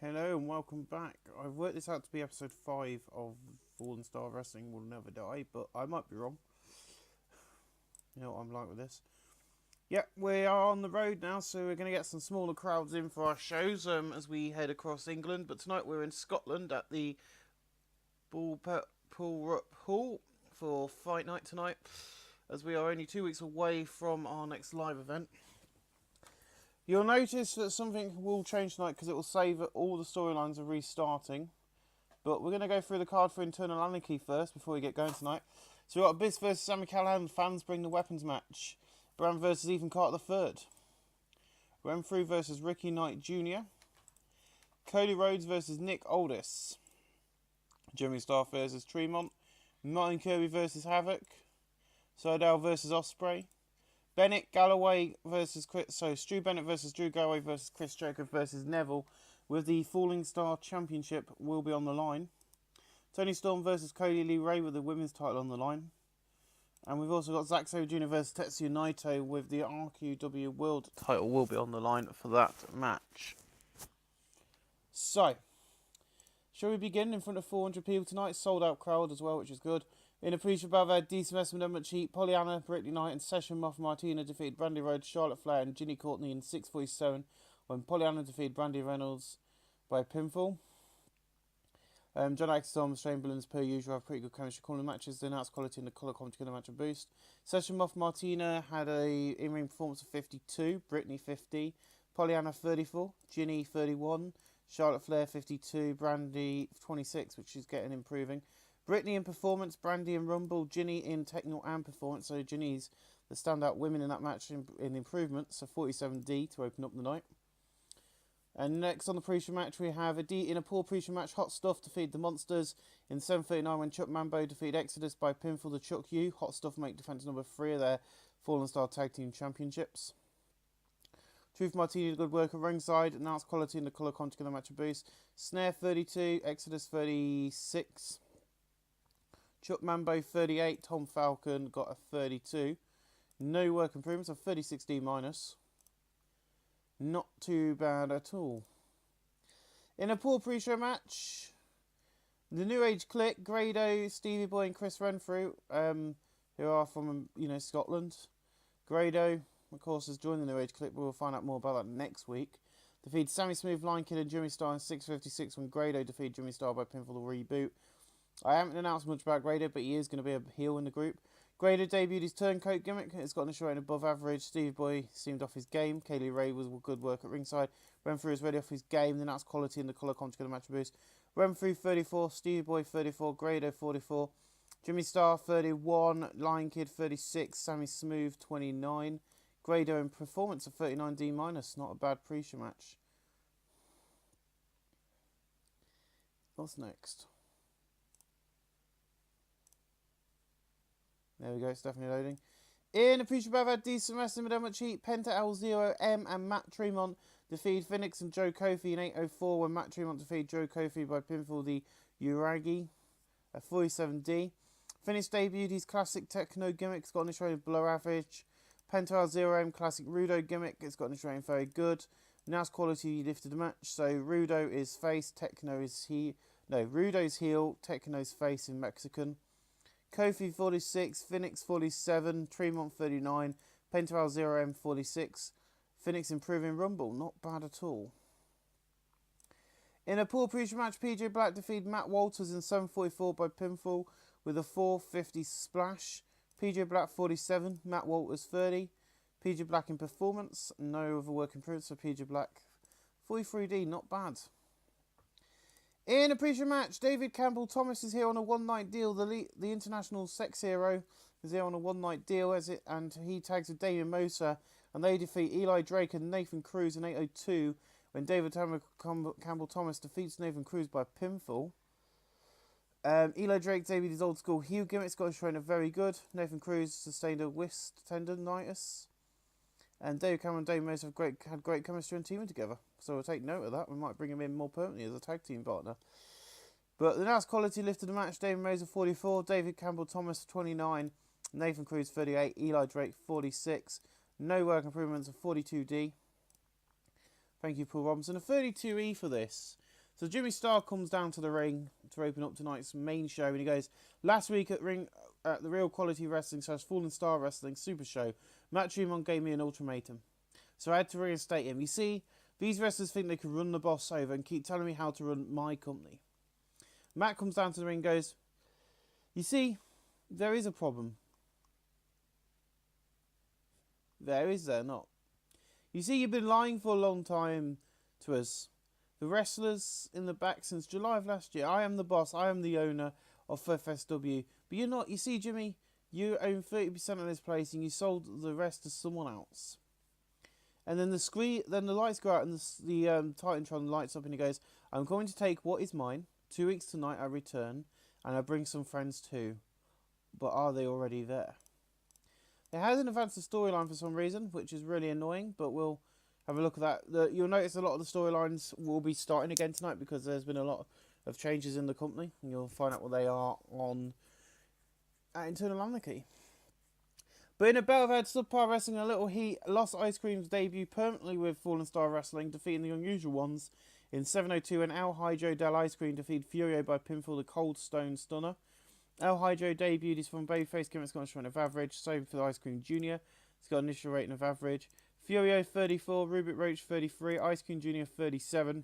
Hello and welcome back. I've worked this out to be episode 5 of Fallen Star Wrestling Will Never Die, but I might be wrong. You know what I'm like with this. Yep, we are on the road now, so we're going to get some smaller crowds in for our shows as we head across England. But tonight we're in Scotland at the Pool Hall for Fight Night tonight, as we are only 2 weeks away from our next live event. You'll notice that something will change tonight because it will save that all the storylines are restarting. But we're going to go through the card for Internal Anarchy first before we get going tonight. So we've got Abyss versus Sami Callihan, Fans Bring the Weapons match. Bram versus Ethan Carter III. Renfrew versus Ricky Knight Jr. Cody Rhodes versus Nick Aldis. Jimmy Star versus Tremont. Martin Kirby versus Havoc. Sydal versus Ospreay. Bennett Galloway versus Stu Bennett versus Drew Galloway versus Chris Jericho versus Neville, with the Falling Star Championship will be on the line. Tony Storm versus Cody Lee Ray with the women's title on the line. And we've also got Zack Sabre Jr. versus Tetsuya Naito with the RQW World title will be on the line for that match. So, shall we begin in front of 400 people tonight? Sold out crowd as well, which is good. In a pre-show above, had Decent Investment Much Heat, Pollyanna, Brittany Knight and Session Moth Martina defeated Brandy Rhodes, Charlotte Flair and Ginny Courtney in 6:47 when Pollyanna defeated Brandy Reynolds by pinfall. John Axel, Chamberlain's per usual have pretty good chemistry calling matches. The announced quality in the colour commentary match a boost. Session Moth Martina had a in-ring performance of 52, Brittany 50, Pollyanna 34, Ginny 31, Charlotte Flair 52, Brandy 26, which is getting improving. Brittany in performance, Brandy in rumble, Ginny in technical and performance. So Ginny's the standout women in that match in improvement. So 47D to open up the night. And next on the pre-show match we have in a poor pre-show match, Hot Stuff defeated the Monsters in 7:39 when Chuck Mambo defeated Exodus by pinfall to Chuck U. Hot Stuff make defense number 3 of their Fallen Star Tag Team Championships. Truth Martini did good work at ringside. Announced quality in the colour commentary the match a boost. Snare 32, Exodus 36. Chuck Mambo 38, Tom Falcon got a 32. No work improvements, a 36D minus. Not too bad at all. In a poor pre-show match, the New Age Clique, Grado, Stevie Boy and Chris Renfrew, who are from Scotland. Grado, of course, has joined the New Age Clique, but we'll find out more about that next week. Defeated Sammy Smooth, Lion Kid and Jimmy Star in 6:56 when Grado defeated Jimmy Star by pinfall to Reboot. I haven't announced much about Grado, but he is going to be a heel in the group. Grado debuted his turncoat gimmick. It's gotten a show in above average. Stevie Boy seemed off his game. Kaylee Ray was good work at ringside. Renfrew is ready off his game. Then that's quality in the colour commentary the match boost. Renfrew 34, Stevie Boy 34, Grado 44, Jimmy Star 31, Lion Kid 36, Sammy Smooth 29. Grado in performance of 39D minus. Not a bad pre-show match. What's next? There we go, it's definitely loading. In a pre-show above, had Decent Wrestling with much heat. Penta L0M and Matt Tremont defeated Phoenix and Joe Kofi in 8:04 when Matt Tremont defeated Joe Kofi by pinfall the Uragi, a 47D. Phoenix debuted his classic techno gimmick. It's got an issue below average. Penta L0M classic Rudo gimmick. It's got an issue very good. Now's quality lifted the match. So Rudo is face, Techno is Rudo's heel, Techno's face in Mexican. Kofi 46, Phoenix 47, Tremont 39, Pental 0M 46. Phoenix improving Rumble, not bad at all. In a poor pre-show match, PJ Black defeated Matt Walters in 7:44 by pinfall with a 450 splash. PJ Black 47, Matt Walters 30. PJ Black in performance, no other work improvements for PJ Black. 43D, not bad. In a pre-show match, David Campbell Thomas is here on a one-night deal. The international sex hero is here on a one-night deal and he tags with Damien Mosa, and they defeat Eli Drake and Nathan Cruz in 8:02 when David Campbell Thomas defeats Nathan Cruz by pinfall. Eli Drake debuted his old school heel gimmick. Scottish his trainer very good. Nathan Cruz sustained a wrist tendonitis. And David Cameron and Dave Mosa had great chemistry and teaming together. So we'll take note of that. We might bring him in more permanently as a tag team partner. But the announced quality lifted the match. David Mosa 44, David Campbell Thomas 29, Nathan Cruz 38, Eli Drake 46. No work improvements of 42D. Thank you, Paul Robinson. A 32E for this. So Jimmy Starr comes down to the ring to open up tonight's main show, and he goes, last week at the Real Quality Wrestling / Fallen Star Wrestling Super Show, Matt Tremont gave me an ultimatum. So I had to reinstate him. You see, these wrestlers think they can run the boss over and keep telling me how to run my company. Matt comes down to the ring and goes, you see, there is a problem. There is there not? You see, you've been lying for a long time to us. The wrestlers in the back since July of last year. I am the boss. I am the owner of FSW. But you're not. You see, Jimmy, you own 30% of this place and you sold the rest to someone else. And then the lights go out and the Titantron lights up and he goes, I'm going to take what is mine. 2 weeks tonight I return and I bring some friends too. But are they already there? It hasn't advanced the storyline for some reason, which is really annoying, but we'll have a look at that. You'll notice a lot of the storylines will be starting again tonight because there's been a lot of changes in the company, and you'll find out what they are at Internal Anarchy. But in a battle of Subpar Wrestling, a little heat, Lost Ice Cream's debut permanently with Fallen Star Wrestling, defeating the Unusual Ones in 7:02, and El Hijo Del Ice Cream defeated Furio by pinfall, the Cold Stone Stunner. El Hijo debuted his from Babyface gimmick, got a rating of average, same for the Ice Cream Jr. It's got an initial rating of average. Furio 34, Rubik Roach 33, Ice Cream Jr. 37,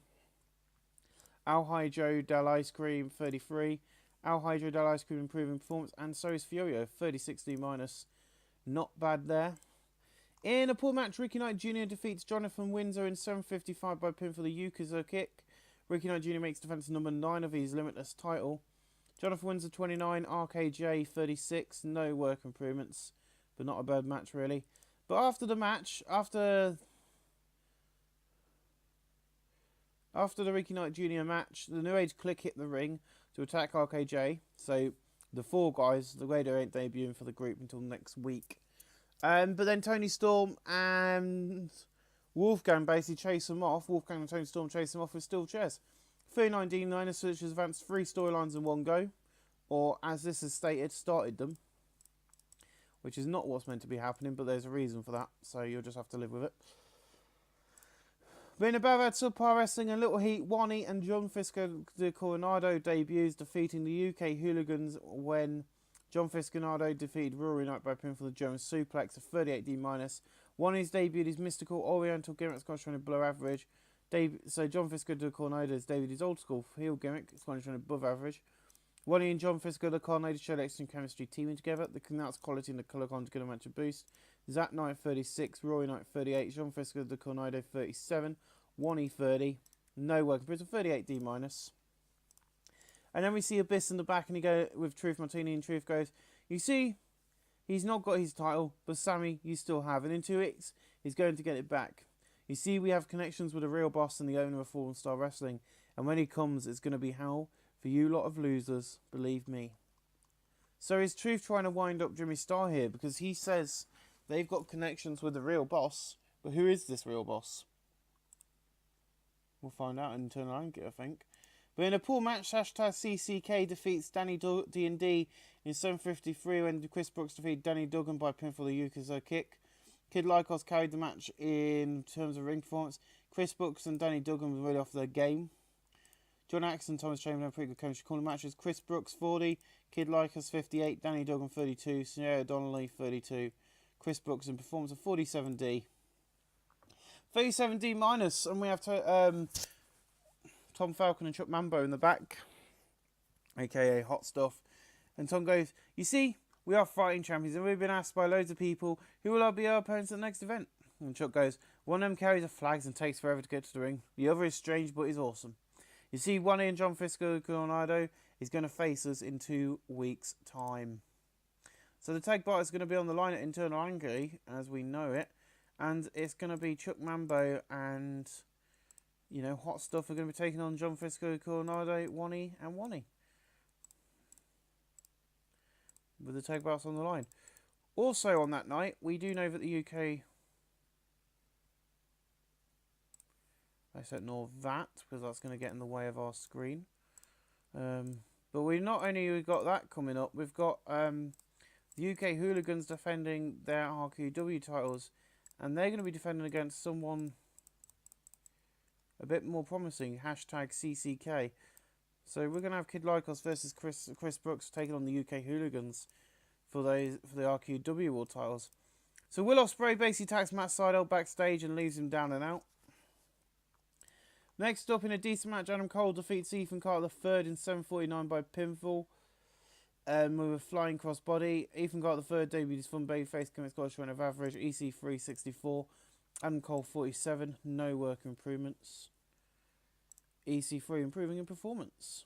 Al Hijo Del Ice Cream 33, Al Hijo Del Ice Cream improving performance, and so is Furio 36D minus. Not bad there. In a poor match, Ricky Knight Jr. defeats Jonathan Windsor in 7:55 by pin for the Yukaza kick. Ricky Knight Jr. makes defense number 9 of his limitless title. Jonathan Windsor 29, RKJ 36, no work improvements, but not a bad match really. But after the match, after the Ricky Knight Jr. match, the New Age Click hit the ring to attack RKJ. So the 4 guys, the way they ain't debuting for the group until next week. But then Tony Storm and Wolfgang basically chase them off. Wolfgang and Tony Storm chase them off with steel chairs. 39D9, which has advanced 3 storylines in one go. Or, as this is stated, started them. Which is not what's meant to be happening, but there's a reason for that. So you'll just have to live with it. But in above had Subpar Wrestling and Little Heat, Wani and John Fisco de Coronado debuts, defeating the UK Hooligans when John Fisconado defeated Rory Knight by pin for the German suplex of 38D-. Wani's debuted his mystical Oriental gimmick, trying to below average. So John Fisco de Coronado debuted his old school heel gimmick, trying above average. Wani and John Fisco de Coronado showed excellent chemistry teaming together. The Canals quality and the colour con together match a boost. Zach Knight 36, Rory Knight 38, John Fisco de Coronado 37, Wani 30, no work improvement, 38D-. And then we see Abyss in the back, and he goes with Truth Martini, and Truth goes, you see, he's not got his title, but Sammy, you still have, and in 2 weeks, he's going to get it back. You see, we have connections with the real boss and the owner of Fallen Star Wrestling, and when he comes, it's going to be hell for you lot of losers, believe me. So is Truth trying to wind up Jimmy Starr here, because he says they've got connections with the real boss, but who is this real boss? We'll find out in Internal Anarchy, I think. But in a poor match, #CCK defeats Danny D&D in 7:53 when Chris Brooks defeated Danny Duggan by pin for the Yukaza kick. Kid Lycos carried the match in terms of ring performance. Chris Brooks and Danny Duggan were really off their game. John Axe and Thomas Chamberlain had pretty good chemistry corner matches. Chris Brooks 40, Kid Lycos 58, Danny Duggan 32, Sierra Donnelly 32. Chris Brooks in performance of 47D. 37D-, and we have to Tom Falcon and Chuck Mambo in the back, aka Hot Stuff. And Tom goes, you see, we are fighting champions and we've been asked by loads of people who will be our opponents at the next event. And Chuck goes, one of them carries the flags and takes forever to get to the ring. The other is strange but is awesome. You see, Wani and John Fisco Coronado is going to face us in 2 weeks' time. So the tag bite is going to be on the line at Internal Anarchy, as we know it. And it's going to be Chuck Mambo and, you know, Hot Stuff are going to be taking on John Fisco Coronado, Wani and Wani. With the tag belts on the line. Also on that night, we do know that the UK... Let's ignore that, because that's going to get in the way of our screen. But we not only got that coming up, we've got the UK Hooligans defending their RQW titles. And they're going to be defending against someone a bit more promising. Hashtag CCK. So we're going to have Kid Lycos versus Chris Brooks taking on the UK Hooligans for the RQW World titles. So Will Ospreay basically attacks Matt Sydal backstage and leaves him down and out. Next up, in a decent match, Adam Cole defeats Ethan Carter III in 7:49 by pinfall with a flying crossbody. Ethan Carter III debuted his fun babyface, commits Scottish run of average, EC3 64, Adam Cole 47, no work improvements. EC3 improving in performance.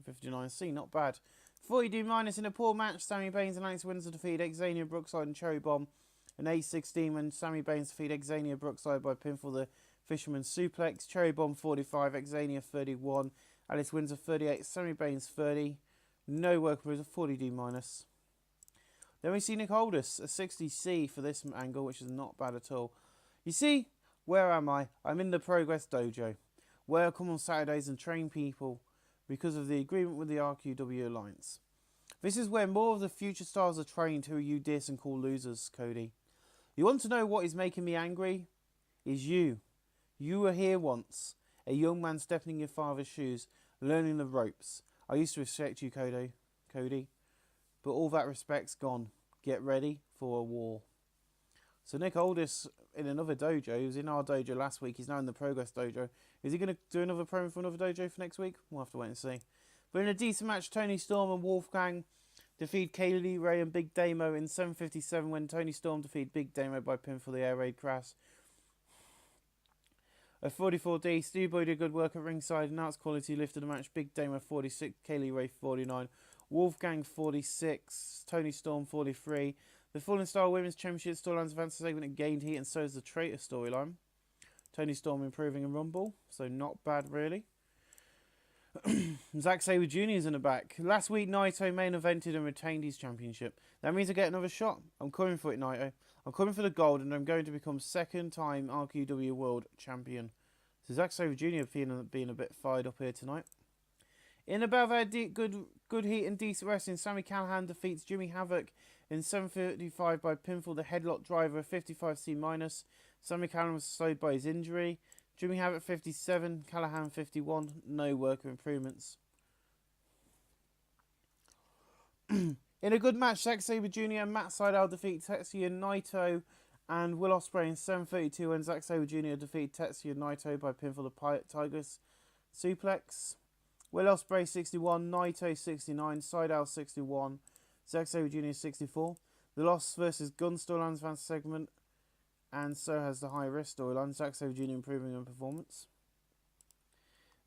59C, not bad. 40D minus in a poor match, Sami Baines and Alex Windsor defeated Xania Brookside and Cherry Bomb. An A16 when Sami Baines defeated Xania Brookside by pinfall the Fisherman Suplex. Cherry Bomb 45, Xania 31, Alice Windsor 38, Sami Baines 30. No work with a 40D minus. Then we see Nick Aldis, a 60C for this angle, which is not bad at all. You see, where am I? I'm in the Progress Dojo, where I come on Saturdays and train people because of the agreement with the RQW Alliance. This is where more of the future stars are trained who you diss and call losers, Cody. You want to know what is making me angry? Is you. You were here once, a young man stepping in your father's shoes, learning the ropes. I used to respect you, Cody, but all that respect's gone. Get ready for a war. So Nick Aldis in another dojo. He was in our dojo last week. He's now in the Progress Dojo. Is he going to do another promo for another dojo for next week? We'll have to wait and see. But in a decent match, Tony Storm and Wolfgang defeat Kaylee Ray and Big Damo in 7:57 when Tony Storm defeated Big Damo by pin for the air raid crash. A 44D, Stu Boy did good work at ringside and Arts Quality lifted the match. Big Damo 46, Kaylee Ray 49, Wolfgang 46, Tony Storm 43. The Fallen Star Women's Championship storylines advanced segment gained heat and so is the Traitor storyline. Tony Storm improving in Rumble, so not bad really. Zack Sabre Jr. is in the back. Last week, Naito main evented and retained his championship. That means I get another shot. I'm coming for it, Naito. I'm coming for the gold, and I'm going to become second-time RQW World Champion. So Zack Sabre Jr. being a bit fired up here tonight. In above our good heat and decent wrestling, Sami Callihan defeats Jimmy Havoc in 7:35 by pinfall the headlock driver, 55C-. Sami Callihan was slowed by his injury. Jimmy Havoc 57, Callihan 51, no worker improvements. In a good match, Zack Sabre Jr. and Matt Sydal defeat Tetsuya Naito and Will Ospreay in 7:32 when Zack Sabre Jr. defeated Tetsuya Naito by pinfall the Tigers Suplex. Will Ospreay 61, Naito 69, Sydal 61, Zack Sabre Jr. 64. The Lost versus Gun storylines advance segment, and so has the high risk storyline. Zack Sabre Jr. improving in performance.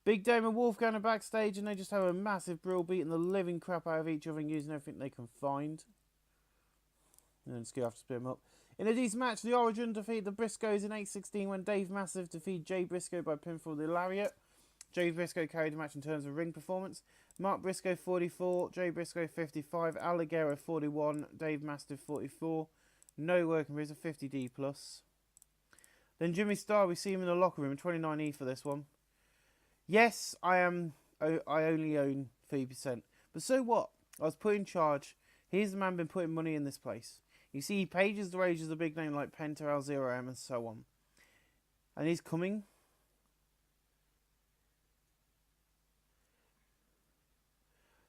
Big Dame and Wolfgang are backstage and they just have a massive brawl, beating the living crap out of each other and using everything they can find. And then Ski have to split them up. In a decent match, the Origin defeat the Briscoes in 8:16 when Dave Massive defeated Jay Briscoe by pinfall the Lariat. Jay Briscoe carried the match in terms of ring performance. Mark Briscoe 44, Jay Briscoe 55, Alligero 41, Dave Mastiff 44. No working with a 50D plus. Then Jimmy Starr, we see him in the locker room, 29E for this one. Yes, I only own 3%. But so what? I was put in charge. Here's the man been putting money in this place. You see, he pages the rages a big name like Penta, L0M and so on. And he's coming.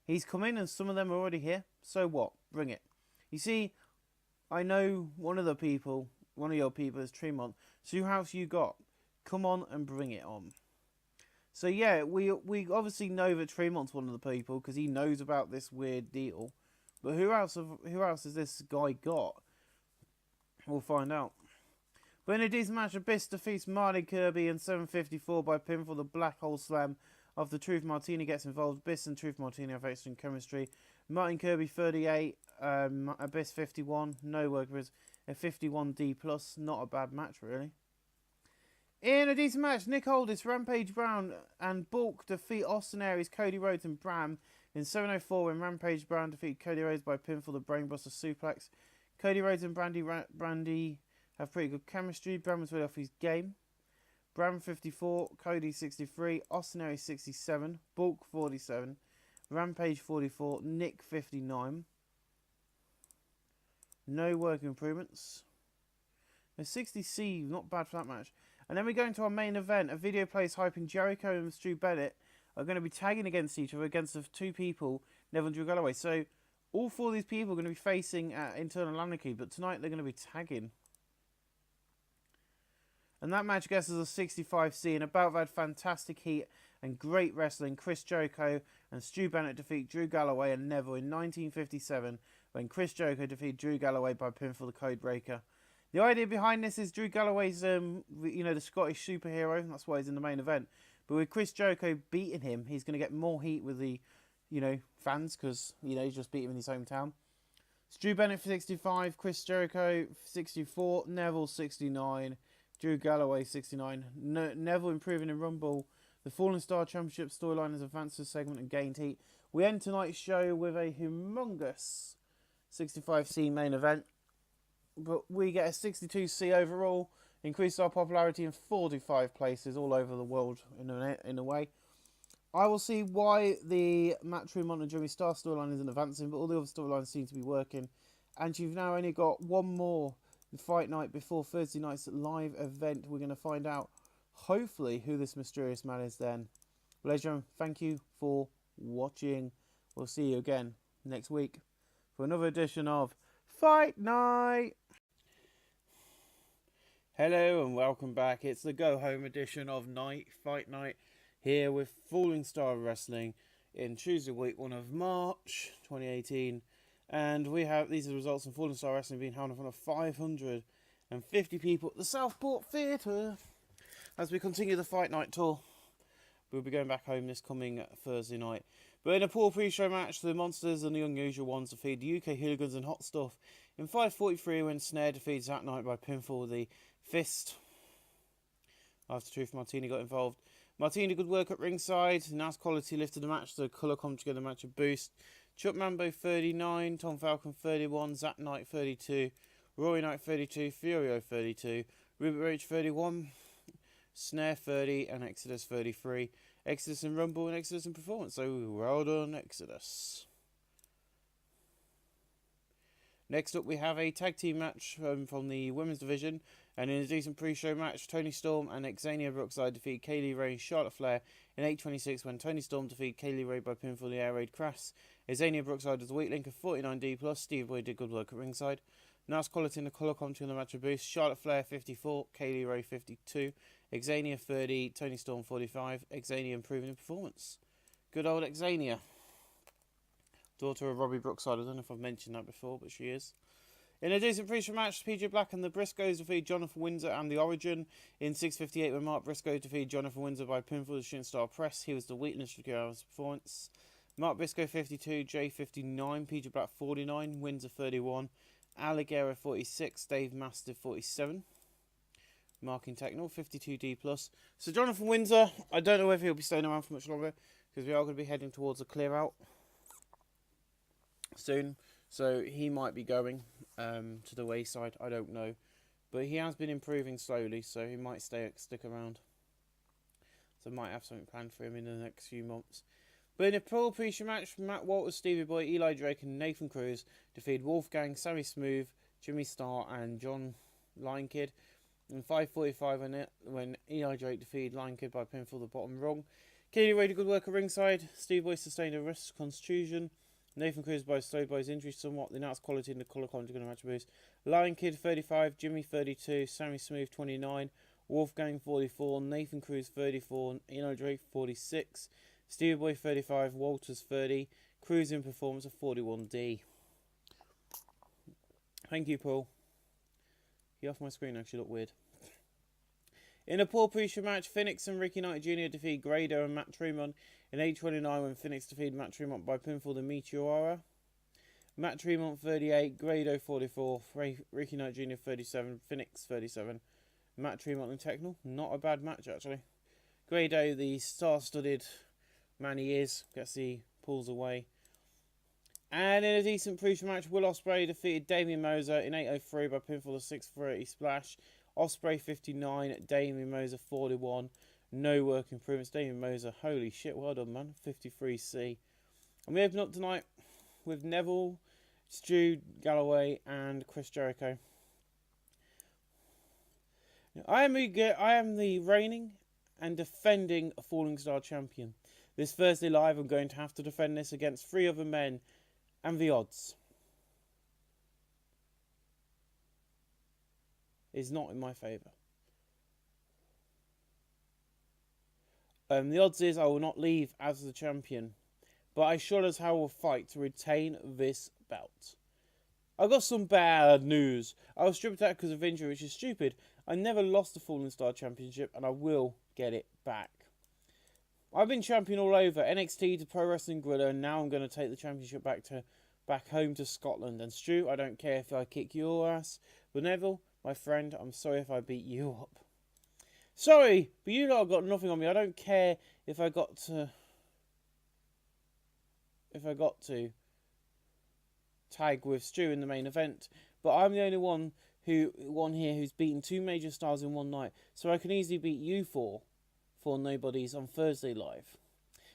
He's coming and some of them are already here. So what? Bring it. You see, I know one of your people is Tremont. So who else you got? Come on and bring it on. So yeah, we obviously know that Tremont's one of the people because he knows about this weird deal. But who else has this guy got? We'll find out. But in a decent match, Abyss defeats Marty Kirby in 7:54 by pinfall the Black Hole Slam. After Truth Martini gets involved, Abyss and Truth Martini have excellent chemistry. Martin Kirby 38, Abyss 51, no workers, a 51D plus, not a bad match really. In a decent match, Nick Aldis, Rampage Brown and Bulk defeat Austin Aries, Cody Rhodes and Bram in 7:04 when Rampage Brown defeat Cody Rhodes by pinfall the Brainbuster Suplex. Cody Rhodes and Brandy have pretty good chemistry. Bram was really off his game. Bram 54, Cody 63, Austin Aries 67, Bulk 47, Rampage 44, Nick 59. No work improvements. A 60C, not bad for that match. And then we go into our main event. A video plays hyping Jericho and Stu Bennett are going to be tagging against each other against the two people, Neville and Drew Galloway. So all four of these people are going to be facing Internal Anarchy, but tonight they're going to be tagging. And that match, I guess, is a 65C, and about that fantastic heat and great wrestling. Chris Jericho and Stu Bennett defeat Drew Galloway and Neville in 1957 when Chris Jericho defeated Drew Galloway by pinfall the Codebreaker. The idea behind this is Drew Galloway's, the Scottish superhero. That's why he's in the main event. But with Chris Jericho beating him, he's going to get more heat with the, fans because, he's just beat him in his hometown. Stu Bennett for 65, Chris Jericho 64, Neville 69, Drew Galloway 69. Neville improving in Rumble. The Fallen Star Championship storyline has advanced this segment and gained heat. We end tonight's show with a humongous 65C main event. But we get a 62C overall, increased our popularity in 45 places all over the world in a way. I will see why the Matchroom on and Jimmy Star storyline isn't advancing, but all the other storylines seem to be working. And you've now only got one more fight night before Thursday night's live event. We're going to find out, hopefully, who this mysterious man is then. Ladies and gentlemen, thank you for watching. We'll see you again next week for another edition of Fight Night. Hello and welcome back. It's the go home edition of Fight Night here with Falling Star Wrestling in Tuesday week 1 of March 2018. And we have these are the results of Falling Star Wrestling being held in front of 550 people at the Southport Theatre as we continue the Fight Night tour. We'll be going back home this coming Thursday night. But in a poor pre-show match, the Monsters and the Unusual Ones defeat the UK Hooligans and Hot Stuff in 5:43 when Snare defeats that night by pinfall with the Fist. After Truth Martini got involved. Martini, good work at ringside. Nice quality lifted the match. The colour come together match a boost. Chuck Mambo 39, Tom Falcon 31, Zack Knight 32, Rory Knight 32, Furio 32, Rupert Roach 31, Snare 30 and Exodus 33. Exodus in Rumble and Exodus in Performance. So well done, Exodus. Next up we have a tag team match from the women's division. And in a decent pre-show match, Toni Storm and Xenia Brookside defeat Kaylee Ray and Charlotte Flair in 8:26 when Toni Storm defeat Kaylee Ray by pinfall the Air Raid Crash. Xenia Brookside was a weak link of 49D+. Steve Boy did good work at ringside. Nice quality in the colour commentary on the match of boost. Charlotte Flair 54, Kaylee Ray 52, Xenia 30, Toni Storm 45. Xenia improving in performance. Good old Xenia. Daughter of Robbie Brookside. I don't know if I've mentioned that before, but she is. In a decent pre-show match, PJ Black and the Briscoes defeat Jonathan Windsor and the Origin in 6:58 when Mark Briscoe defeated Jonathan Windsor by pinfall the Shooting Star Press. He was the weakness to Guerrero's performance. Mark Briscoe 52, Jay 59, PJ Black 49, Windsor 31, Alligator 46, Dave Mastiff 47. Marking Technical 52D+. So Jonathan Windsor, I don't know if he'll be staying around for much longer because we are going to be heading towards a clear out soon. So he might be going to the wayside, I don't know. But he has been improving slowly, so he might stick around. So I might have something planned for him in the next few months. But in a pro pre-show match, Matt Walters, Stevie Boy, Eli Drake and Nathan Cruz defeated Wolfgang, Sammy Smooth, Jimmy Starr and John Lion Kid. In 5:45 when Eli Drake defeated Lion Kid by pinfall the bottom rung. Kaylee Ray did good work at ringside. Stevie Boy sustained a wrist contusion. Nathan Cruz slowed by his injury somewhat. The announced quality in the colour commentary going to match boost. Lion Kid 35, Jimmy 32, Sammy Smooth 29, Wolfgang 44, Nathan Cruz 34, Eli Drake 46, Stevie Boy 35, Walters 30, Cruz in performance of 41D. Thank you, Paul. He off my screen actually looked weird. In a poor pre-show match, Phoenix and Ricky Knight Jr. defeat Grado and Matt Tremont in 8:29 when Phoenix defeated Matt Tremont by pinfall the Meteora. Matt Tremont 38, Grado 44, Ricky Knight Jr. 37, Phoenix 37. Matt Tremont and Technical, not a bad match actually. Grado, the star-studded man he is, gets the pulls away. And in a decent pre-show match, Will Ospreay defeated Damian Moser in 8:03 by pinfall the 630 splash. Ospreay 59, Damian Moser 41. No work improvements. Damian Moser, holy shit, well done, man. 53C. And we open up tonight with Neville, Stu Galloway, and Chris Jericho. I am the reigning and defending Falling Star champion. This Thursday live, I'm going to have to defend this against 3 other men, and the odds is not in my favour. The odds is I will not leave as the champion, but I sure as hell will fight to retain this belt. I got some bad news. I was stripped out because of injury, which is stupid. I never lost the Fallen Star Championship, and I will get it back. I've been champion all over, NXT to Pro Wrestling Guerrilla, and now I'm going to take the championship back home to Scotland. And Stu, I don't care if I kick your ass, but Neville, my friend, I'm sorry if I beat you up. Sorry, but you lot have got nothing on me. I don't care if I got to tag with Stu in the main event, but I'm the only one here who's beaten 2 major stars in one night, so I can easily beat you for nobodies on Thursday live.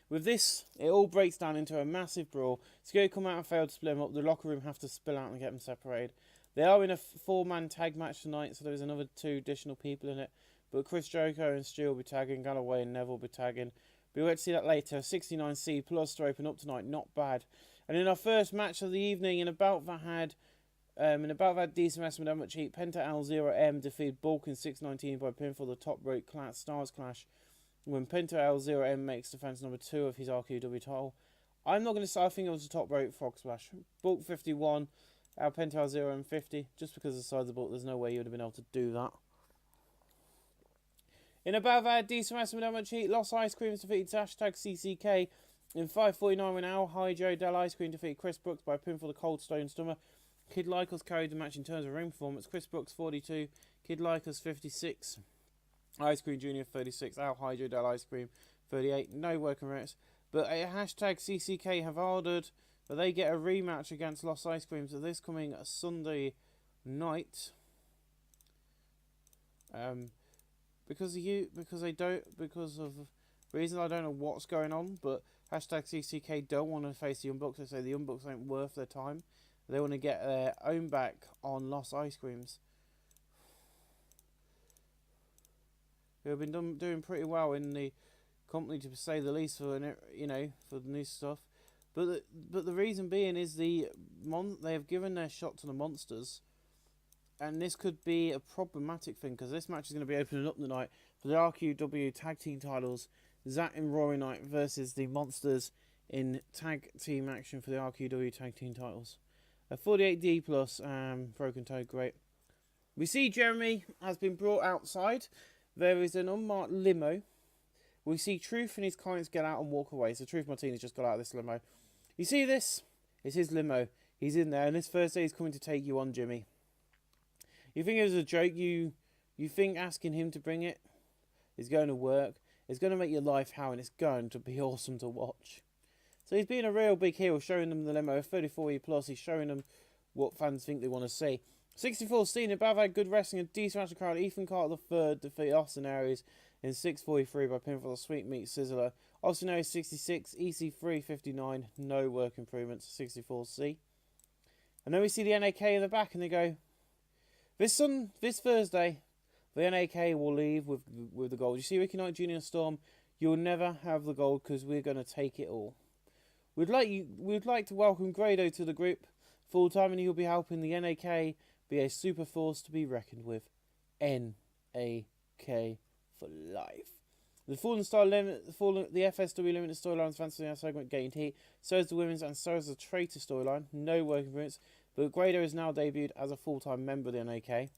With this, it all breaks down into a massive brawl. Scary come out and failed to split them up. The locker room have to spill out and get them separated. They are in a 4-man tag match tonight, so there's another 2 additional people in it. But Chris Jericho and Stu will be tagging, Galloway and Neville will be tagging. But we'll get to see that later. 69C plus to open up tonight, not bad. And in our first match of the evening, in about that decent wrestling without much heat, Penta L0M defeated Bulk in 6:19 by pinfall. The top rope stars clash when Penta L0M makes defense number 2 of his RQW title. I'm not going to say I think it was a top rope frog splash. Bulk 51, Penta L0M 50. Just because of the size of the Bulk, there's no way you would have been able to do that. In about that decent wrestling without much heat, Lost Ice Creams defeated #CCK in 5:49 when Al Hijo Del Ice Cream defeated Chris Brooks by pinfall the Cold Stone Stunner. Kid Lycos carried the match in terms of ring performance. Chris Brooks 42, Kid Lycos 56, Ice Cream Jr. 36, Al Hijo Del Ice Cream 38. No working rates. But #CCK have ordered that they get a rematch against Lost Ice Creams this coming Sunday night. Because of reasons I don't know what's going on, but #CCK don't want to face the Young Bucks. They say the Young Bucks ain't worth their time. They want to get their own back on Lost Ice Creams, who have been doing pretty well in the company, to say the least, for the new stuff. But the reason being is they have given their shot to the Monsters. And this could be a problematic thing, because this match is going to be opening up tonight for the RQW Tag Team titles. Zack and Rory Knight versus the Monsters in tag team action for the RQW Tag Team titles. A 48D plus, Broken Toe, great. We see Jeremy has been brought outside. There is an unmarked limo. We see Truth and his clients get out and walk away. So Truth Martinez just got out of this limo. You see this? It's his limo. He's in there, and this Thursday he's coming to take you on, Jimmy. You think it was a joke? You think asking him to bring it is going to work? It's going to make your life hell, and it's going to be awesome to watch. So he's being a real big heel, showing them the limo. 34E plus, he's showing them what fans think they want to see. 64 Steen above had good wrestling and decent match crowd. Ethan Carter III defeated Austin Aries in 6:43 by pinfall. Sweet Meat Sizzler. Austin Aries 66, EC3 59. No work improvements. 64C. And then we see the NAK in the back, and they go, This Thursday, the NAK will leave with the gold. You see Ricky Knight Jr. and Storm, you'll never have the gold because we're going to take it all. We'd like to welcome Grado to the group full time, and he'll be helping the NAK be a super force to be reckoned with. NAK for life. The FSW Limited storylines fantasy segment gained heat. So is the women's, and so is the traitor storyline. No working points. But Grado is now debuted as a full-time member of the NAK,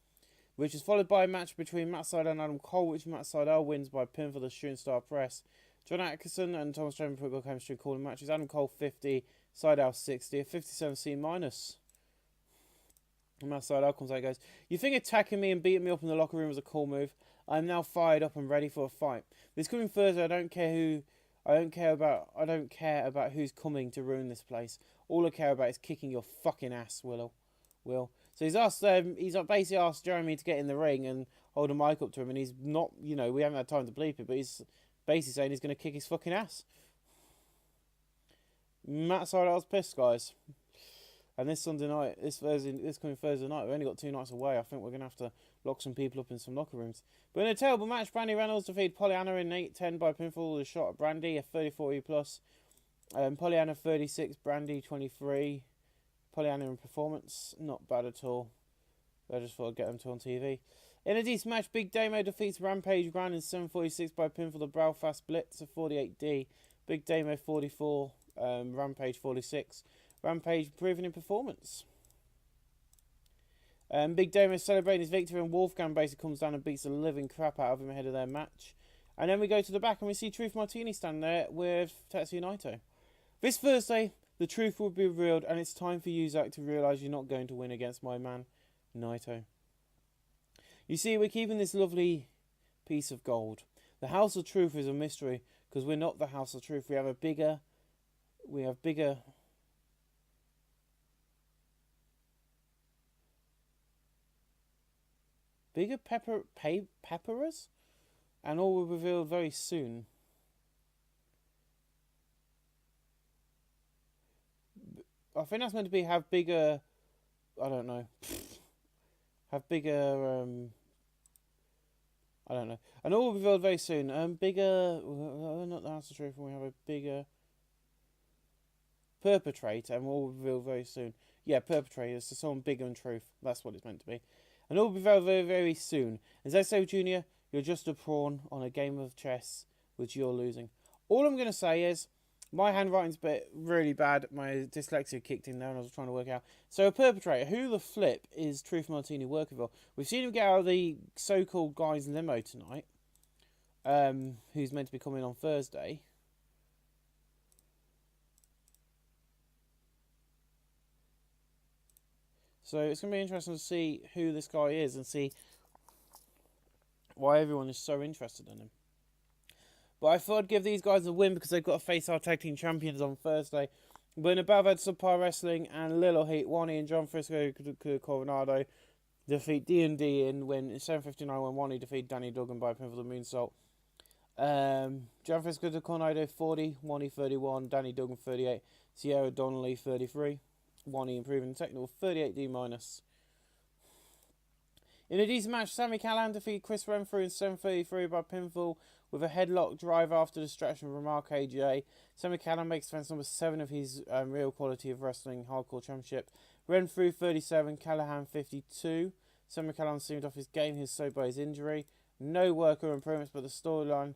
which is followed by a match between Matt Sydal and Adam Cole, which Matt Sydal wins by pin for the Shooting Star Press. John Atkinson and Thomas Jones put good chemistry calling matches. Adam Cole 50, Sydal 60, a 57C minus. And Matt Sydal comes out and goes, "You think attacking me and beating me up in the locker room was a cool move? I'm now fired up and ready for a fight. This coming Thursday, I don't care about who's coming to ruin this place. All I care about is kicking your fucking ass, Will." So he's basically asked Jeremy to get in the ring and hold a mic up to him, and he's not, we haven't had time to bleep it, but he's basically saying he's going to kick his fucking ass. Matt Sydal's pissed, guys. And this coming Thursday night, we've only got 2 nights away. I think we're going to have to lock some people up in some locker rooms. But in a terrible match, Brandy Reynolds defeated Pollyanna in 8-10 by pinfall with a shot at Brandy, a 34E+. Pollyanna 36, Brandy 23. Pollyanna in performance, not bad at all. I just thought I'd get them to on TV. In a decent match, Big Damo defeats Rampage Grand in 7:46 by pinfall the Belfast Blitz, a 48D. Big Damo 44, Rampage 46. Rampage improving in performance. Big Damo is celebrating his victory, and Wolfgang basically comes down and beats the living crap out of him ahead of their match. And then we go to the back and we see Truth Martini standing there with Tetsuya Naito. This Thursday, the truth will be revealed, and it's time for you, Zack, to realise you're not going to win against my man, Naito. You see, we're keeping this lovely piece of gold. The House of Truth is a mystery, because we're not the House of Truth. We have bigger pepperers, and all will be revealed very soon. I think that's meant to be have bigger. I don't know. Have bigger. I don't know. And all will be revealed very soon. Bigger. Not the House of Truth. We have a bigger perpetrator, and all will be revealed very soon. Yeah, perpetrator. So someone bigger than Truth. That's what it's meant to be. And all will be revealed very, very soon. As I say, Junior, you're just a pawn on a game of chess which you're losing. All I'm going to say is, my handwriting's really bad. My dyslexia kicked in there and I was trying to work out. So a perpetrator, who the flip is Truth Martini working for? We've seen him get out of the so-called guy's limo tonight. Who's meant to be coming on Thursday. So it's going to be interesting to see who this guy is and see why everyone is so interested in him. But I thought I'd give these guys a win because they've got to face our tag team champions on Thursday. But in above had Subpar Wrestling and Little Heat, Wani and John Frisco Coronado defeat D&D in 7:59 when Wani defeated Danny Duggan by a pin for the moonsault. John Frisco Coronado 40, Wani 31, Danny Duggan 38, Sierra Donnelly 33, Wani improving technical 38D-. In a decent match, Sami Callihan defeated Chris Renfrew in 7:33 by pinfall with a headlock drive after distraction from Mark AJ. Sami Callihan makes defense number 7 of his Real Quality of Wrestling Hardcore Championship. Renfrew 37, Callihan 52. Sami Callihan seemed off his game, he was slowed by his injury. No work or improvements, but the storyline,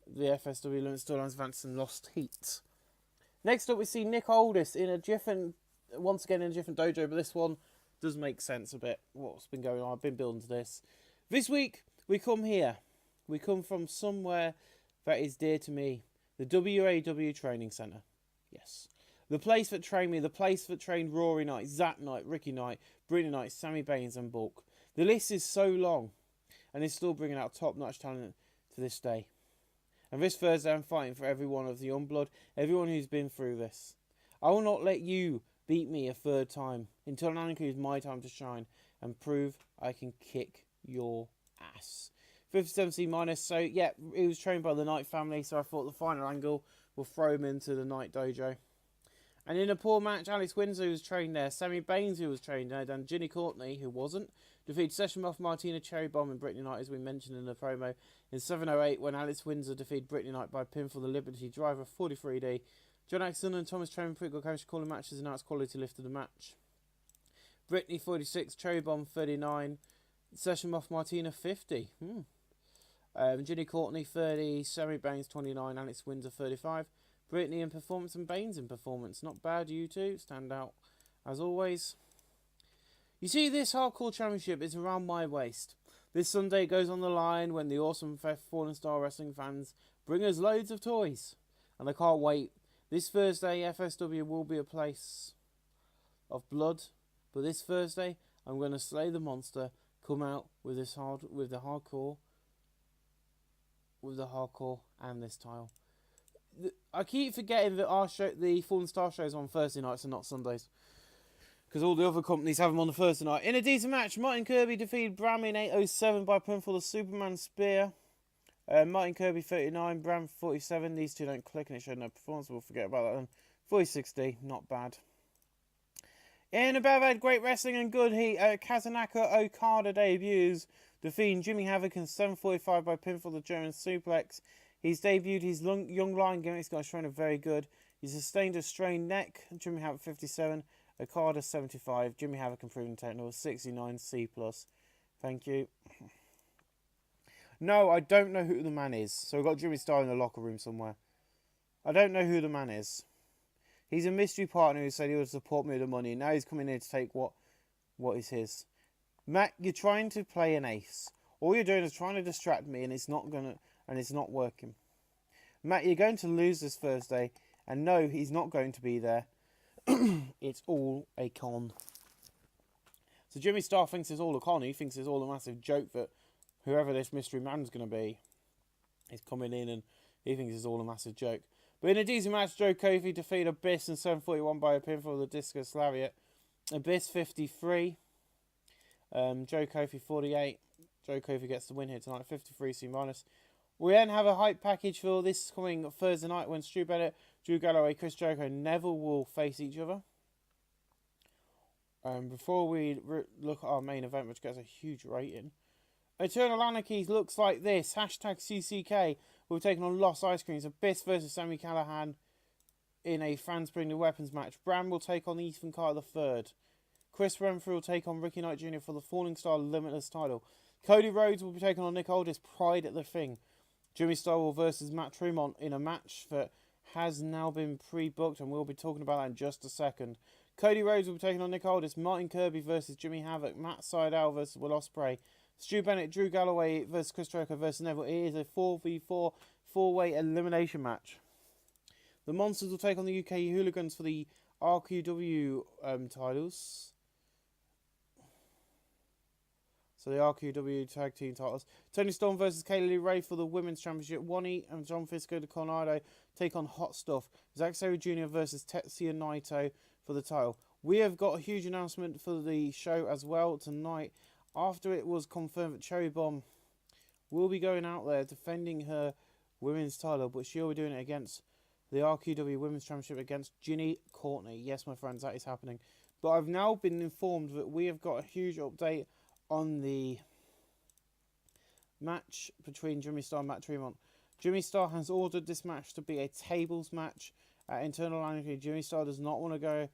the FSW storylines advanced and lost heat. Next up, we see Nick Aldis once again in a different dojo, but this one does make sense a bit what's been going on. I've been building to this. This week, we come here. We come from somewhere that is dear to me. The WAW Training Centre. Yes. The place that trained me. The place that trained Rory Knight, Zack Knight, Ricky Knight, Brittany Knight, Sammy Baines and Bulk. The list is so long. And it's still bringing out top-notch talent to this day. And this Thursday, I'm fighting for every one of the Youngblood. Everyone who's been through this. I will not let you beat me a third time until it includes my time to shine and prove I can kick your ass. 57C-. So, yeah, he was trained by the Knight family, so I thought the final angle will throw him into the Knight dojo. And in a poor match, Alex Windsor was trained there, Sammy Baines, who was trained there, and Ginny Courtney, who wasn't, defeated Session Moth, Martina Cherry Bomb and Brittany Knight, as we mentioned in the promo, in 7:08 when Alex Windsor defeated Brittany Knight by pinfall the Liberty Driver 43D. John Axon and Thomas Train Prick got chemistry calling matches and announced quality lift of the match. Brittany 46, Cherry Bomb 39, Session Moth Martina 50. Ginny Courtney 30, Sammy Baines 29, Alex Windsor 35. Brittany in performance and Baines in performance. Not bad, you two. Stand out as always. You see, this hardcore championship is around my waist. This Sunday goes on the line when the awesome Fallen Star Wrestling fans bring us loads of toys. And I can't wait. This Thursday, FSW will be a place of blood. But this Thursday, I'm going to slay the monster, come out with the hardcore and this tile. I keep forgetting that our show, the Fallen Star show, is on Thursday nights and not Sundays, because all the other companies have them on the Thursday night. In a decent match, Martin Kirby defeated Bram in 8:07 by pinfall the Superman Spear. Martin Kirby 39, Bram 47. These two don't click and it showed no performance. We'll forget about that then. 40-60, not bad. In above had great wrestling and good heat. Kazunaka Okada debuts, defeating Jimmy Havoc in 7:45 by pinfall the German suplex. He's debuted his young lion gimmick. He's got a strain of very good. He sustained a strained neck. Jimmy Havoc 57, Okada 75. Jimmy Havoc improving technical 69 C+. Thank you. No, I don't know who the man is. So we've got Jimmy Star in the locker room somewhere. I don't know who the man is. He's a mystery partner who said he would support me with the money. And now he's coming in to take what is his. Matt, you're trying to play an ace. All you're doing is trying to distract me, and it's not working. Matt, you're going to lose this Thursday, and no, he's not going to be there. It's all a con. So Jimmy Star thinks it's all a con. He thinks it's all a massive joke that whoever this mystery man's going to be is coming in, and he thinks it's all a massive joke. But in a decent match, Joe Kofi defeated Abyss in 7:41 by a pinfall with the discus lariat. Abyss 53. Joe Kofi 48. Joe Kofi gets the win here tonight, 53 C-. We then have a hype package for this coming Thursday night when Stu Bennett, Drew Galloway, Chris Jericho, and Neville will face each other. Before we look at our main event, which gets a huge rating, Eternal Anarchy looks like this. Hashtag CCK. We've taken on Lost Ice Creams. Abyss versus Sami Callihan in a Fans Bring the Weapons match. Bram will take on Ethan Carter III. Chris Renfrew will take on Ricky Knight Jr. for the Falling Star Limitless title. Cody Rhodes will be taking on Nick Aldis, Pride at the Thing. Jimmy Star versus Matt Tremont in a match that has now been pre-booked, and we'll be talking about that in just a second. Cody Rhodes will be taking on Nick Aldis. Martin Kirby versus Jimmy Havoc. Matt Sydal versus Will Ospreay. Stu Bennett, Drew Galloway versus Chris Jericho versus Neville. It is a 4v4 four-way elimination match. The Monsters will take on the UK Hooligans for the RQW titles. So the RQW Tag Team titles. Tony Storm versus Kaylee Lee Ray for the Women's Championship. Wani and John Fisco de Coronado take on Hot Stuff. Zack Sabre Jr. versus Tetsuya Naito for the title. We have got a huge announcement for the show as well tonight. After it was confirmed that Cherry Bomb will be going out there defending her women's title, but she'll be doing it against the RQW Women's Championship against Ginny Courtney. Yes, my friends, that is happening. But I've now been informed that we have got a huge update on the match between Jimmy Star and Matt Tremont. Jimmy Star has ordered this match to be a tables match at Internal Anarchy. Jimmy Star does not want to go,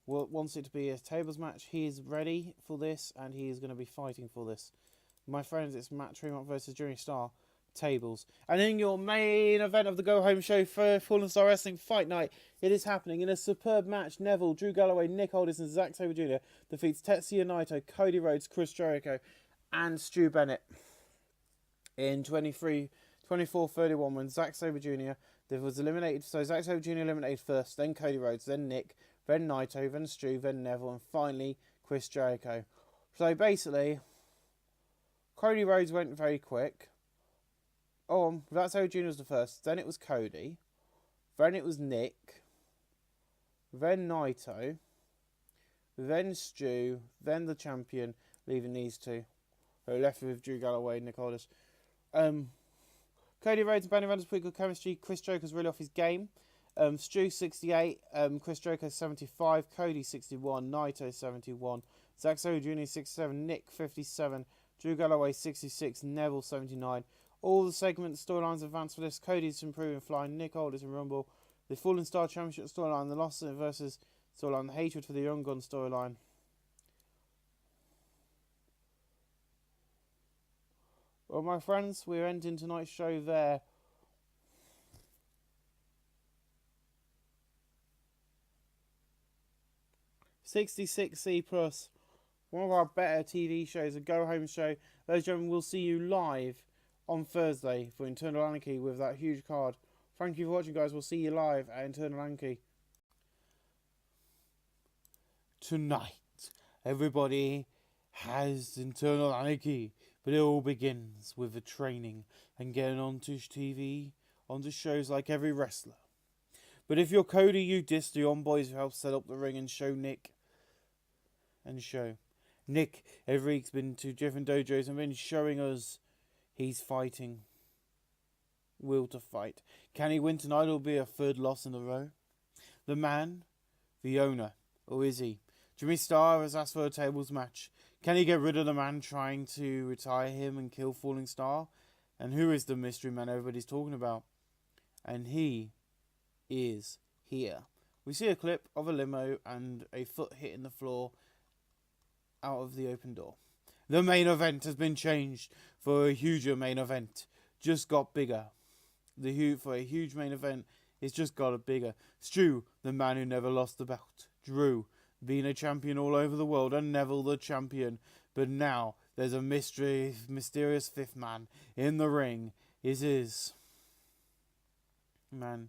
wants it to be a tables match. He is ready for this, and he is going to be fighting for this. My friends, it's Matt Tremont versus Jimmy Star, tables. And in your main event of the Go Home Show for Fallen Star Wrestling Fight Night, it is happening in a superb match. Neville, Drew Galloway, Nick Aldis, and Zack Sabre Jr. defeats Tetsuya Naito, Cody Rhodes, Chris Jericho, and Stu Bennett in 24-31 when Zack Sabre Jr. was eliminated. So Zack Sabre Jr. eliminated first, then Cody Rhodes, then Nick, then Naito, then Stu, then Neville, and finally Chris Jericho. So basically, Cody Rhodes went very quick. Zack Sabre Jr. was the first, then it was Cody, then it was Nick, then Naito, then Stu, then the champion, leaving these two. Who left with Drew Galloway and Nick Aldis. Cody Rhodes and Benny Randall's pretty good chemistry. Chris Joker's really off his game. Stu 68, Chris Joker 75, Cody 61, Naito 71, Zack Sabre Jr. 67, Nick 57, Drew Galloway 66, Neville 79. All the segments, storylines advanced for this. Cody's improving flying, Nick Aldis and Rumble. The Fallen Star Championship storyline, the Lost versus storyline, the Hatred for the Young Gun storyline. Well, my friends, we're ending tonight's show there. '66C plus, one of our better TV shows, a Go Home show. Ladies and gentlemen, we'll see you live on Thursday for Internal Anarchy with that huge card. Thank you for watching, guys. We'll see you live at Internal Anarchy. Tonight, everybody has Internal Anarchy, but it all begins with the training and getting onto TV, onto shows like every wrestler. But if you're Cody, you diss the on-boys who helped set up the ring and show Nick. Nick every week's been to different dojos and been showing us he's fighting. Will to fight. Can he win tonight or be a third loss in a row? The man, the owner, or is he? Jimmy Star has asked for a tables match. Can he get rid of the man trying to retire him and kill Falling Star? And who is the mystery man everybody's talking about? And he is here. We see a clip of a limo and a foot hitting the floor out of the open door. The main event has been changed for a huger main event. Just got bigger. For a huge main event, it's just got bigger. Stu, the man who never lost the belt. Drew, being a champion all over the world, and Neville the champion. But now there's a mysterious fifth man in the ring. It is man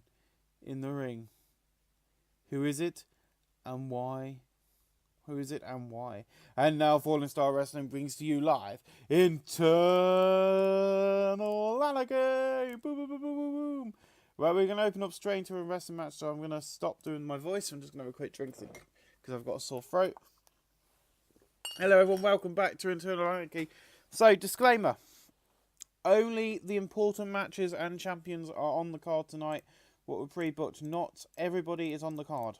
in the ring. Who is it and why? Who is it and why? And now Falling Star Wrestling brings to you live Internal Anarchy. Boom, boom, boom, boom, boom, boom. Right, we're going to open up straight into a wrestling match, so I'm going to stop doing my voice. I'm just going to have a quick drink because I've got a sore throat. Hello everyone, welcome back to Internal Anarchy. So, disclaimer. Only the important matches and champions are on the card tonight. What we're pre-booked, not everybody is on the card.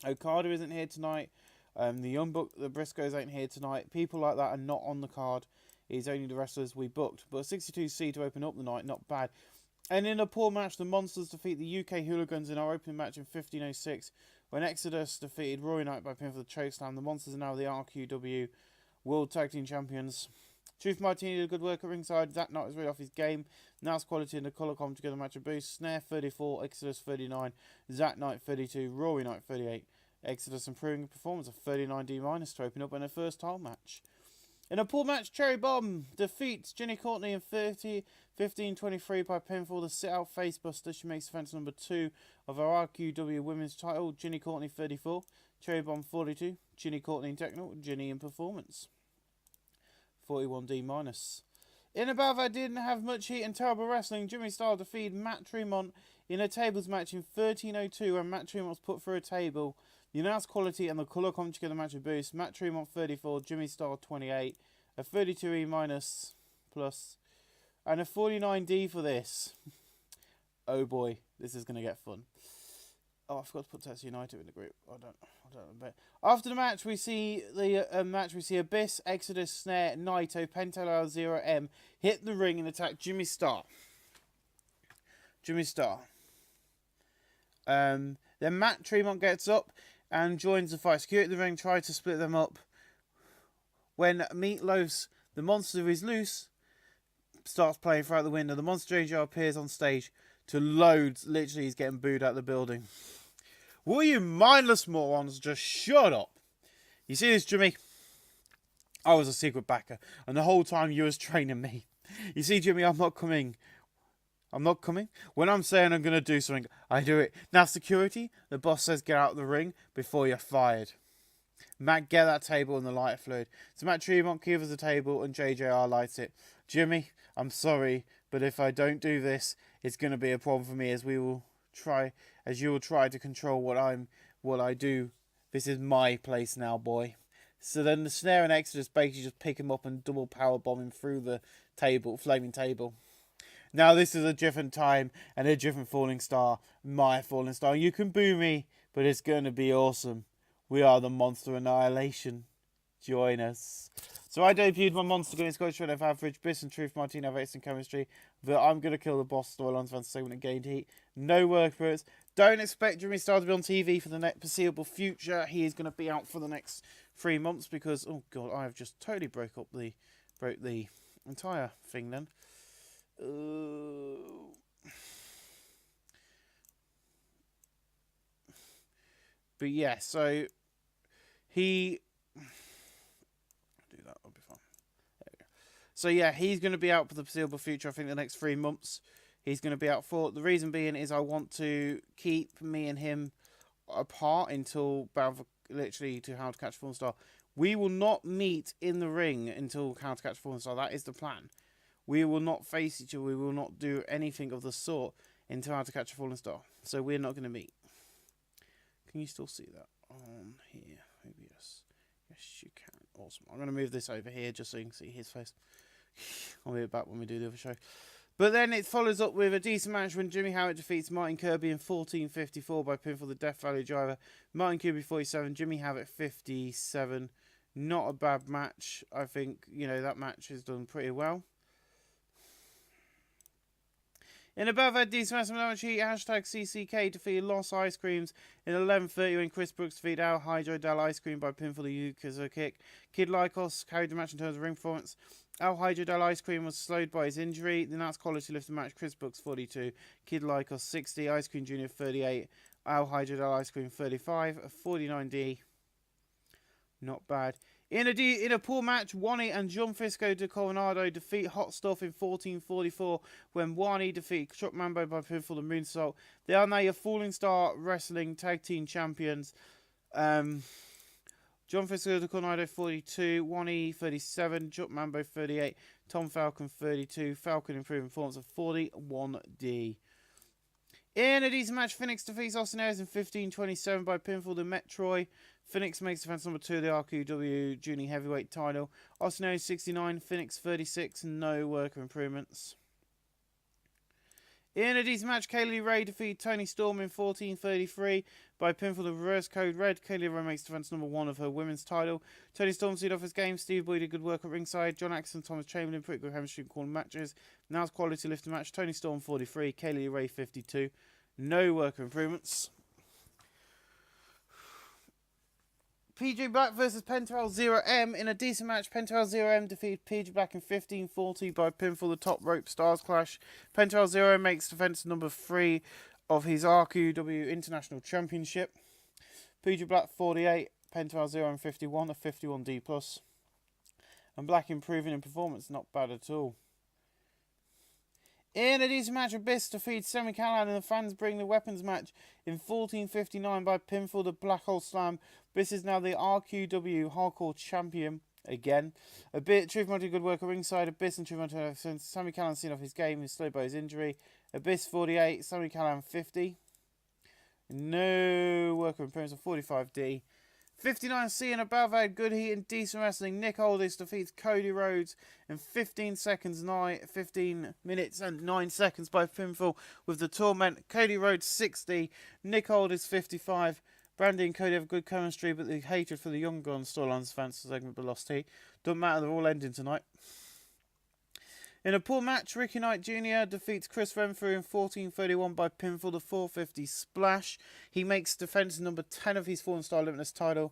Okada isn't here tonight. The unbooked, the Briscoes ain't here tonight. People like that are not on the card. It's only the wrestlers we booked. But a 62C to open up the night, not bad. And in a poor match, the Monsters defeat the UK Hooligans in our opening match in 1506. When Exodus defeated Roy Knight by pin for the chokeslam, the Monsters are now the RQW World Tag Team Champions. Truth Martini did good work at ringside. That night was really off his game. Now's quality in the colour come together match of boost. Snare 34, Exodus 39, Zack Knight 32, Rory Knight 38. Exodus improving performance of 39D- to open up in a first title match. In a pool match, Cherry Bomb defeats Ginny Courtney in 15-23 by pinfall. The sit-out facebuster. She makes defense number 2 of our RQW Women's title. Ginny Courtney 34, Cherry Bomb 42, Ginny Courtney in technical, Ginny in performance. 41D-. In a bout that didn't have much heat and terrible wrestling, Jimmy Starr defeated Matt Tremont in a tables match in 1302 when Matt Tremont was put through a table. The announced quality and the colour come together match of boost. Matt Tremont 34, Jimmy Starr 28, a 32E- plus, and a 49D for this. Oh boy, this is going to get fun. Oh, I forgot to put Tetsu United in the group. I don't know. After the match, we see Abyss, Exodus, Snare, Naito, Pentala, 0M hit the ring and attack Jimmy Starr. Then Matt Tremont gets up and joins the fight. Security of the ring tries to split them up. When Meatloaf's The Monster is Loose starts playing throughout the window, the Monster JR appears on stage to loads. Literally, he's getting booed out of the building. Will you mindless morons just shut up? You see this, Jimmy? I was a secret backer, and the whole time you was training me. You see, Jimmy, I'm not coming. When I'm saying I'm going to do something, I do it. Now, security, the boss says get out of the ring before you're fired. Matt, get that table and the lighter fluid. So Matt Tremont covers the table and JJR lights it. Jimmy, I'm sorry, but if I don't do this, it's going to be a problem for me as you will try to control what I do. This is my place now, boy. So then the Snare and Exodus basically just pick him up and double power bomb him through the flaming table. Now this is a different time and a different Falling Star. My Falling Star. You can boo me, but it's going to be awesome. We are the Monster Annihilation. Join us. So I debuted my Monster going Scottish Shred of average. Biss and Truth Martino have excellent chemistry. But I'm going to kill the boss storylines for the segment and gained heat. No work for us. Don't expect Jimmy Starr to be on TV for the next foreseeable future. He is going to be out for the next 3 months because, oh god, I have just totally broke the entire thing then. But yeah, so he do that. I'll be fine. There we go. So yeah, he's going to be out for the foreseeable future. I think the next 3 months he's going to be out for. The reason being is I want to keep me and him apart until literally to How to Catch a Falling Star. We will not meet in the ring until How to Catch a Falling Star. That is the plan. We will not face each other. We will not do anything of the sort until How to Catch a Falling Star. So we're not going to meet. Can you still see that on here? Yes. Yes, you can. Awesome. I'm going to move this over here just so you can see his face. I'll be back when we do the other show. But then it follows up with a decent match when Jimmy Howard defeats Martin Kirby in 14:54 by pinfall the Death Valley Driver. Martin Kirby 47, Jimmy Havoc 57. Not a bad match. I think, that match is done pretty well. In above that decent match, hashtag CCK defeated Lost Ice Creams in 11:30 when Chris Brooks defeated Al Hydro Dal Ice Cream by pinfall the Yuka's kick. Kid Lycos carried the match in terms of ring performance. Al Hydro Dal Ice Cream was slowed by his injury. The announced quality lift the match. Chris Brooks 42, Kid Lycos 60, Ice Cream Jr. 38, Al Hydro Dal Ice Cream 35, a 49D. Not bad. In a pool match, Wani and John Fisco de Coronado defeat Hot Stuff in 14:44 when Wani defeated Chuck Mambo by pinfall and moonsault. They are now your Falling Star Wrestling Tag Team Champions. John Fisco de Coronado 42, Wani 37, Chuck Mambo 38, Tom Falcon 32, Falcon improving performance of 41D. In a decent match, Phoenix defeats Austin Aries in 15:27 by pinfall to Metroid. Phoenix makes defense number 2 of the RQW Junior Heavyweight title. Austin Aries 69, Phoenix 36, no worker improvements. In a decent match, Kaylee Ray defeated Toni Storm in 14:33 by pinfall to Reverse Code Red. Kaylee Ray makes defense number 1 of her women's title. Toni Storm seed off his game. Steve Boyd did good work at ringside. John Axon, Thomas Chamberlain, pretty good chemistry in corner matches. Now's quality lifting match. Toni Storm 43, Kaylee Ray 52. No worker improvements. PJ Black versus Pentel 0M. In a decent match, Pentel 0M defeated PJ Black in 15:40 by pinfall the top rope Stars Clash. Pentel 0M makes defense number 3 of his RQW International Championship. PJ Black 48, Pentel 0M 51, a 51D+. And Black improving in performance, not bad at all. In a decent match, Abyss defeats Sami Callihan and the fans bring the weapons match in 14:59 by pinfall to Black Hole Slam. Abyss is now the RQW Hardcore Champion again. Truth Monty good work at ringside. Abyss and Truth Monty have since Sami Callihan seen off his game. He's slowed by his injury. Abyss 48, Sami Callihan 50. No worker improvements of 45D. 59C and above had good heat and decent wrestling. Nick Aldis defeats Cody Rhodes in 15 minutes and 9 seconds by pinfall with the Torment. Cody Rhodes 60, Nick Aldis 55. Brandy and Cody have good chemistry, but the hatred for the young guns storylines fans segment but lost heat. Doesn't matter, they're all ending tonight. In a pool match, Ricky Knight Jr. defeats Chris Renfrew in 14:31 by pinfall to 450 splash. He makes defense number 10 of his Fallen Star Limitless title.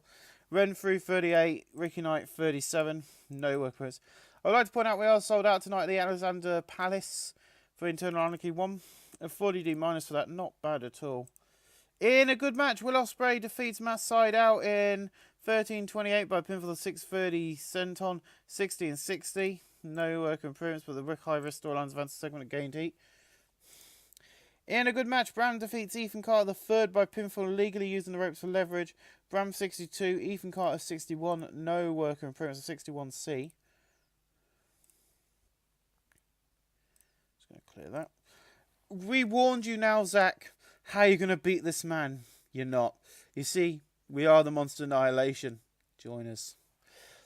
Renfrew 38, Ricky Knight 37. No workers. I'd like to point out we are sold out tonight at the Alexander Palace for Internal Anarchy 1. A 40D minus for that, not bad at all. In a good match, Will Ospreay defeats Matt Sydal in 13:28 by pinfall to 630 Senton, 60 and 60. No work improvements, but the Rick High Risk storylines advanced segment gained heat. In a good match, Bram defeats Ethan Carter the third by pinfall, legally using the ropes for leverage. Bram 62, Ethan Carter 61. No worker improvements of 61C. Just going to clear that. We warned you now, Zach. How are you going to beat this man? You're not. You see, we are the Monster Annihilation. Join us.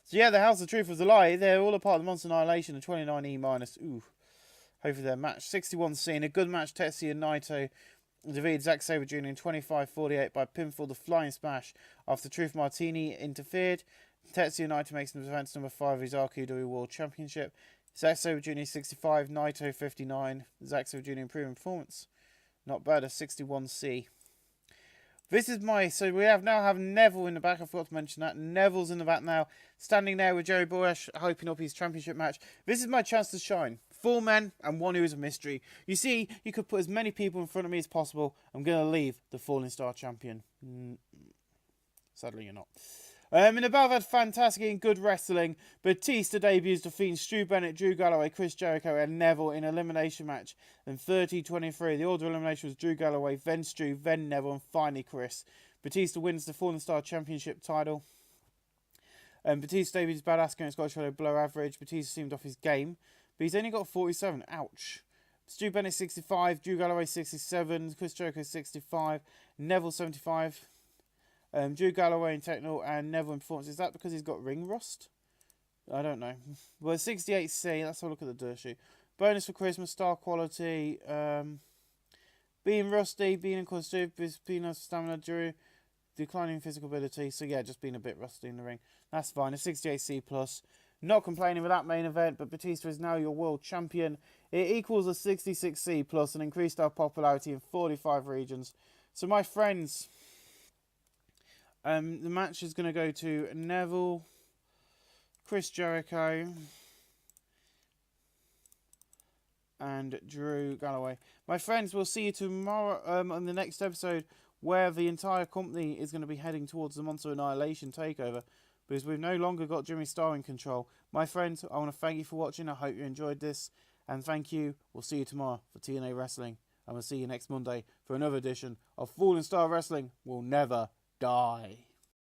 So yeah, the House of Truth was a lie. They're all a part of the Monster Annihilation. A 29E minus. Ooh. Hopefully their match. 61C. In a good match, Tetsuya Naito defeated Zack Sabre Jr. in 25:48 by pinfall the Flying Smash after Truth Martini interfered. Tetsuya Naito makes the defense number 5 of his RQW World Championship. Zack Sabre Jr. 65, Naito 59. Zack Sabre Jr. improving performance. Not bad, a 61C. This is so we now have Neville in the back. I forgot to mention that. Neville's in the back now, standing there with Jerry Borash, hoping up his championship match. This is my chance to shine. 4 men and 1 who is a mystery. You see, you could put as many people in front of me as possible. I'm going to leave the Falling Star champion. Sadly, you're not. In the battle had fantastic and good wrestling. Batista debuts defeating Stu Bennett, Drew Galloway, Chris Jericho and Neville in an elimination match. Then 30-23. The order of elimination was Drew Galloway, then Stu, then Neville and finally Chris. Batista wins the Fallen Star Championship title. Batista debuts badass against Scottish Fellow below average. Batista seemed off his game, but he's only got 47. Ouch. Stu Bennett 65, Drew Galloway 67, Chris Jericho 65, Neville 75. Drew Galloway in technical and Neville in performance. Is that because he's got ring rust? I don't know. Well, 68C. Let's have a look at the dirt sheet. Bonus for Christmas, star quality. Being rusty, being inquisitive, being a stamina, Drew. declining physical ability. So yeah, just being a bit rusty in the ring. That's fine. A 68C+. Not complaining with that main event, but Batista is now your world champion. It equals a 66C+, and increased our popularity in 45 regions. So my friends, the match is going to go to Neville, Chris Jericho, and Drew Galloway. My friends, we'll see you tomorrow on the next episode, where the entire company is going to be heading towards the Monster Annihilation takeover, because we've no longer got Jimmy Starr in control. My friends, I want to thank you for watching. I hope you enjoyed this, and thank you. We'll see you tomorrow for TNA Wrestling, and we'll see you next Monday for another edition of Fallen Star Wrestling Will Never Die.